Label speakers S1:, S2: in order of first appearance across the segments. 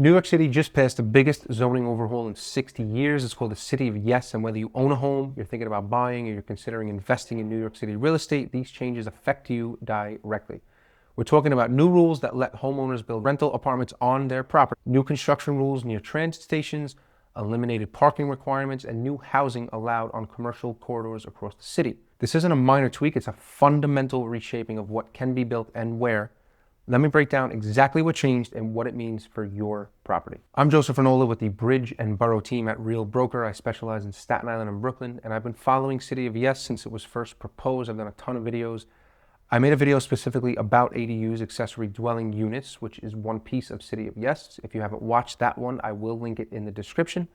S1: New York City just passed the biggest zoning overhaul in 60 years. It's called the City of Yes, and whether you own a home, you're thinking about buying, or you're considering investing in New York City real estate, these changes affect you directly. We're talking about new rules that let homeowners build rental apartments on their property, new construction rules near transit stations, eliminated parking requirements, and new housing allowed on commercial corridors across the city. This isn't a minor tweak, it's a fundamental reshaping of what can be built and where. Let me break down exactly what changed and what it means for your property. I'm Joseph Ranola with the Bridge and Boro Team at Real Broker. I specialize in Staten Island and Brooklyn, and I've been following City of Yes since it was first proposed. I've done a ton of videos. I made a video specifically about ADUs, accessory dwelling units, which is one piece of City of Yes. If you haven't watched that one, I will link it in the description.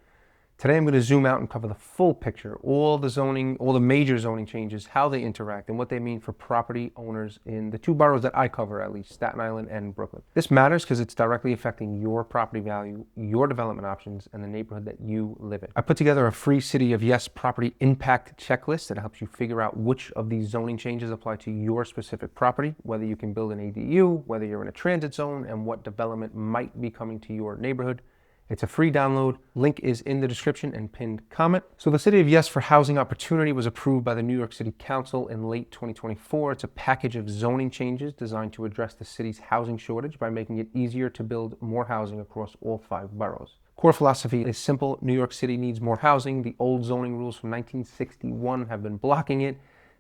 S1: Today I'm going to zoom out and cover the full picture, all the zoning, all the major zoning changes, how they interact, and what they mean for property owners in the two boroughs that I cover, at least, Staten Island and Brooklyn. This matters because it's directly affecting your property value, your development options, and the neighborhood that you live in. I put together a free City of Yes property impact checklist that helps you figure out which of these zoning changes apply to your specific property, whether you can build an ADU, whether you're in a transit zone, and what development might be coming to your neighborhood. It's a free download. Link is in the description and pinned comment. So the City of Yes for Housing Opportunity was approved by the New York City Council in late 2024. It's a package of zoning changes designed to address the city's housing shortage by making it easier to build more housing across all 5 boroughs. Core philosophy is simple. New York City needs more housing. The old zoning rules from 1961 have been blocking it.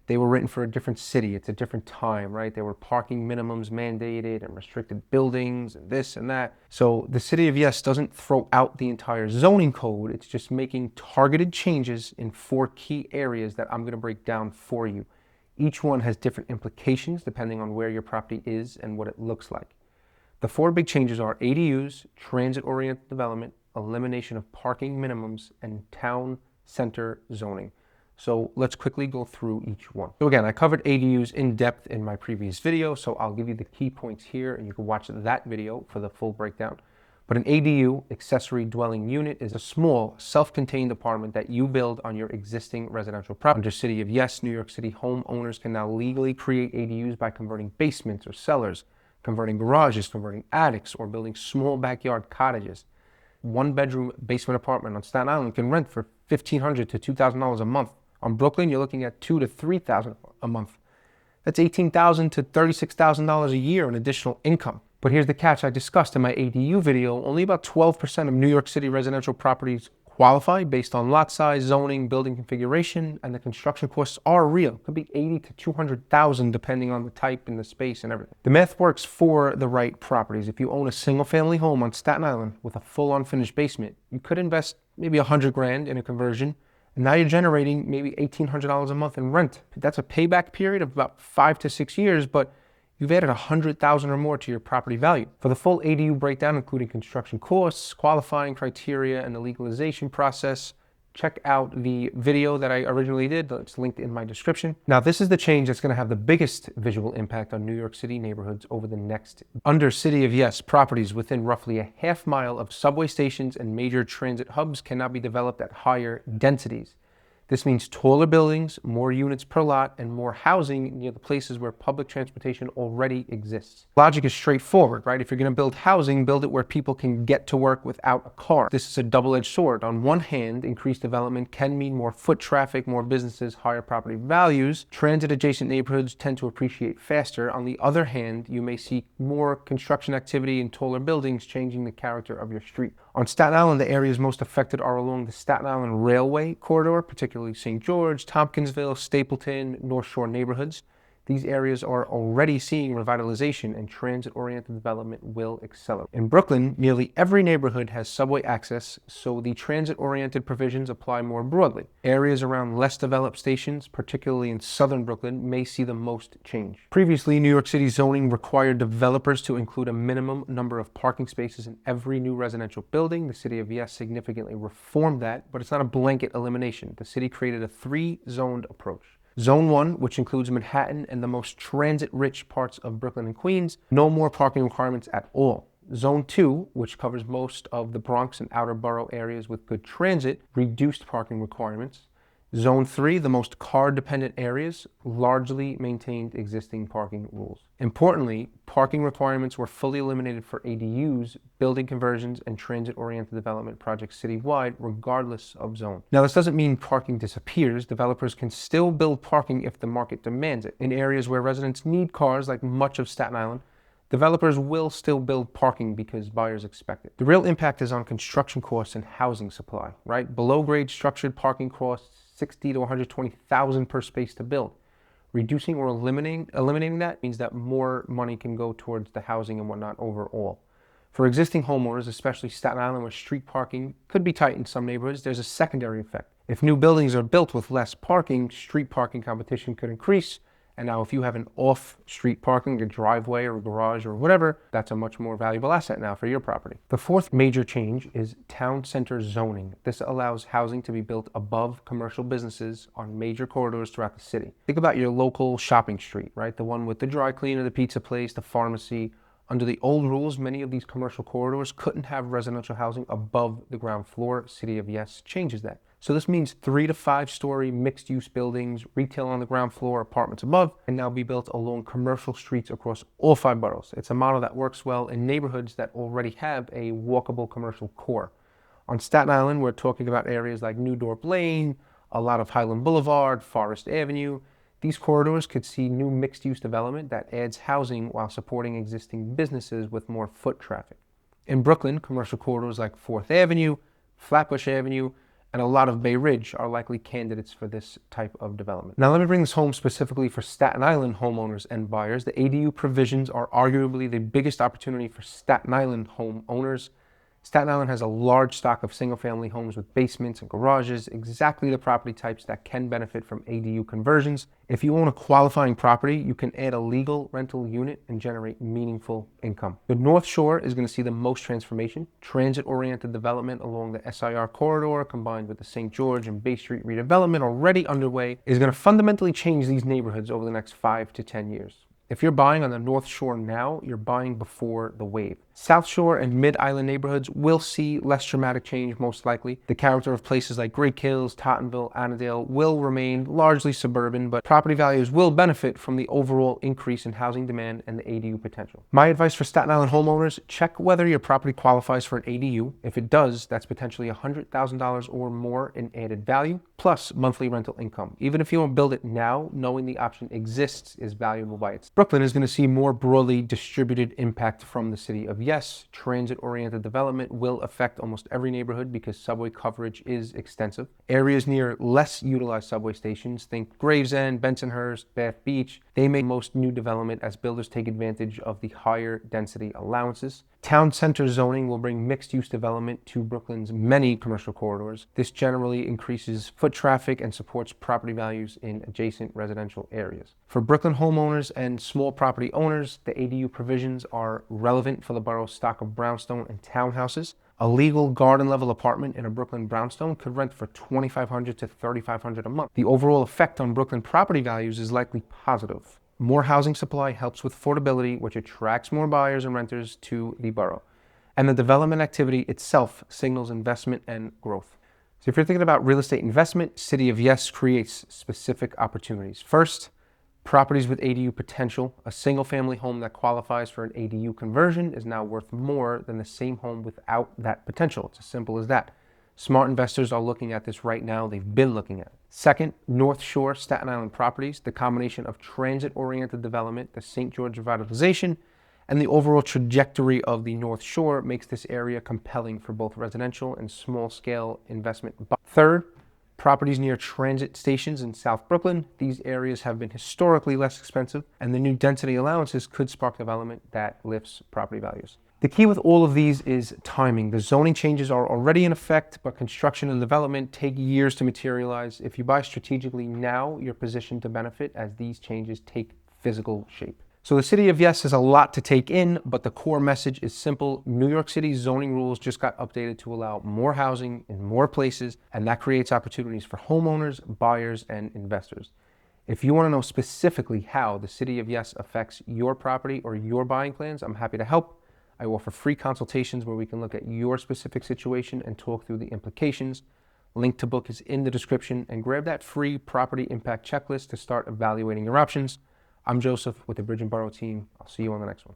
S1: They were written for a different city. It's a different time, right? There were parking minimums mandated and restricted buildings and this and that. So the City of Yes doesn't throw out the entire zoning code. It's just making targeted changes in 4 key areas that I'm going to break down for you. Each one has different implications depending on where your property is and what it looks like. The 4 big changes are ADUs, transit-oriented development, elimination of parking minimums, and town center zoning. So let's quickly go through each one. So again, I covered ADUs in depth in my previous video, so I'll give you the key points here and you can watch that video for the full breakdown. But an ADU, accessory dwelling unit, is a small, self-contained apartment that you build on your existing residential property. Under City of Yes, New York City homeowners can now legally create ADUs by converting basements or cellars, converting garages, converting attics, or building small backyard cottages. 1-bedroom basement apartment on Staten Island can rent for $1,500 to $2,000 a month. On Brooklyn, you're looking at $2,000 to $3,000 a month. That's $18,000 to $36,000 a year in additional income. But here's the catch I discussed in my ADU video. Only about 12% of New York City residential properties qualify based on lot size, zoning, building configuration, and the construction costs are real. It could be $80,000 to $200,000 depending on the type and the space and everything. The math works for the right properties. If you own a single-family home on Staten Island with a full unfinished basement, you could invest maybe $100,000 in a conversion. And now you're generating maybe $1,800 a month in rent. That's a payback period of about 5 to 6 years, but you've added $100,000 or more to your property value. For the full ADU breakdown, including construction costs, qualifying criteria, and the legalization process, check out the video that I originally did. It's linked in my description. Now, this is the change that's going to have the biggest visual impact on New York City neighborhoods over the next. Under City of Yes, properties within roughly a half mile of subway stations and major transit hubs cannot be developed at higher densities. This means taller buildings, more units per lot, and more housing near the places where public transportation already exists. Logic is straightforward, right? If you're going to build housing, build it where people can get to work without a car. This is a double-edged sword. On one hand, increased development can mean more foot traffic, more businesses, higher property values. Transit-adjacent neighborhoods tend to appreciate faster. On the other hand, you may see more construction activity in taller buildings, changing the character of your street. On Staten Island, the areas most affected are along the Staten Island Railway corridor, particularly St. George, Tompkinsville, Stapleton, North Shore neighborhoods. These areas are already seeing revitalization, and transit-oriented development will accelerate. In Brooklyn, nearly every neighborhood has subway access, so the transit-oriented provisions apply more broadly. Areas around less developed stations, particularly in southern Brooklyn, may see the most change. Previously, New York City zoning required developers to include a minimum number of parking spaces in every new residential building. The City of Yes significantly reformed that, but it's not a blanket elimination. The city created a 3-zoned approach. Zone 1, which includes Manhattan and the most transit-rich parts of Brooklyn and Queens, no more parking requirements at all. Zone 2, which covers most of the Bronx and outer borough areas with good transit, reduced parking requirements. Zone 3, the most car-dependent areas, largely maintained existing parking rules. Importantly, parking requirements were fully eliminated for ADUs, building conversions, and transit-oriented development projects citywide, regardless of zone. Now, this doesn't mean parking disappears. Developers can still build parking if the market demands it. In areas where residents need cars, like much of Staten Island, developers will still build parking because buyers expect it. The real impact is on construction costs and housing supply, right? Below-grade structured parking costs $60,000 to $120,000 per space to build. Reducing or eliminating that means that more money can go towards the housing and whatnot overall. For existing homeowners, especially Staten Island, where street parking could be tight in some neighborhoods, there's a secondary effect. If new buildings are built with less parking, street parking competition could increase. And now if you have an off-street parking, a driveway or a garage or whatever, that's a much more valuable asset now for your property. The fourth major change is town center zoning. This allows housing to be built above commercial businesses on major corridors throughout the city. Think about your local shopping street, right? The one with the dry cleaner, the pizza place, the pharmacy. Under the old rules, many of these commercial corridors couldn't have residential housing above the ground floor. City of Yes changes that. So this means 3 to 5 story mixed use buildings, retail on the ground floor, apartments above, can now be built along commercial streets across all 5 boroughs. It's a model that works well in neighborhoods that already have a walkable commercial core. On Staten Island, we're talking about areas like New Dorp Lane, a lot of Highland Boulevard, Forest Avenue. These corridors could see new mixed use development that adds housing while supporting existing businesses with more foot traffic. In Brooklyn, commercial corridors like 4th Avenue, Flatbush Avenue, and a lot of Bay Ridge are likely candidates for this type of development. Now let me bring this home specifically for Staten Island homeowners and buyers. The ADU provisions are arguably the biggest opportunity for Staten Island homeowners. Staten Island has a large stock of single-family homes with basements and garages, exactly the property types that can benefit from ADU conversions. If you own a qualifying property, you can add a legal rental unit and generate meaningful income. The North Shore is going to see the most transformation. Transit-oriented development along the SIR corridor, combined with the St. George and Bay Street redevelopment already underway, is going to fundamentally change these neighborhoods over the next 5 to 10 years. If you're buying on the North Shore now, you're buying before the wave. South Shore and Mid-Island neighborhoods will see less dramatic change, most likely. The character of places like Great Kills, Tottenville, Annandale will remain largely suburban, but property values will benefit from the overall increase in housing demand and the ADU potential. My advice for Staten Island homeowners, check whether your property qualifies for an ADU. If it does, that's potentially $100,000 or more in added value, plus monthly rental income. Even if you don't build it now, knowing the option exists is valuable by itself. Brooklyn is going to see more broadly distributed impact from the City of Yes. Transit-oriented development will affect almost every neighborhood because subway coverage is extensive. Areas near less utilized subway stations, think Gravesend, Bensonhurst, Bath Beach, they make most new development as builders take advantage of the higher density allowances. Town center zoning will bring mixed-use development to Brooklyn's many commercial corridors. This generally increases foot traffic and supports property values in adjacent residential areas. For Brooklyn homeowners and small property owners, the ADU provisions are relevant for the borough's stock of brownstone and townhouses. A legal garden-level apartment in a Brooklyn brownstone could rent for $2,500 to $3,500 a month. The overall effect on Brooklyn property values is likely positive. More housing supply helps with affordability, which attracts more buyers and renters to the borough. And the development activity itself signals investment and growth. So if you're thinking about real estate investment, City of Yes creates specific opportunities. First, properties with ADU potential. A single-family home that qualifies for an ADU conversion is now worth more than the same home without that potential. It's as simple as that. Smart investors are looking at this right now. They've been looking at it. Second, North Shore Staten Island properties. The combination of transit-oriented development, the St. George revitalization, and the overall trajectory of the North Shore makes this area compelling for both residential and small-scale investment. Third, properties near transit stations in South Brooklyn. These areas have been historically less expensive, and the new density allowances could spark development that lifts property values. The key with all of these is timing. The zoning changes are already in effect, but construction and development take years to materialize. If you buy strategically now, you're positioned to benefit as these changes take physical shape. So the City of Yes has a lot to take in, but the core message is simple. New York City's zoning rules just got updated to allow more housing in more places, and that creates opportunities for homeowners, buyers, and investors. If you want to know specifically how the City of Yes affects your property or your buying plans, I'm happy to help. I offer free consultations where we can look at your specific situation and talk through the implications. Link to book is in the description, and grab that free property impact checklist to start evaluating your options. I'm Joseph with the Bridge and Boro team. I'll see you on the next one.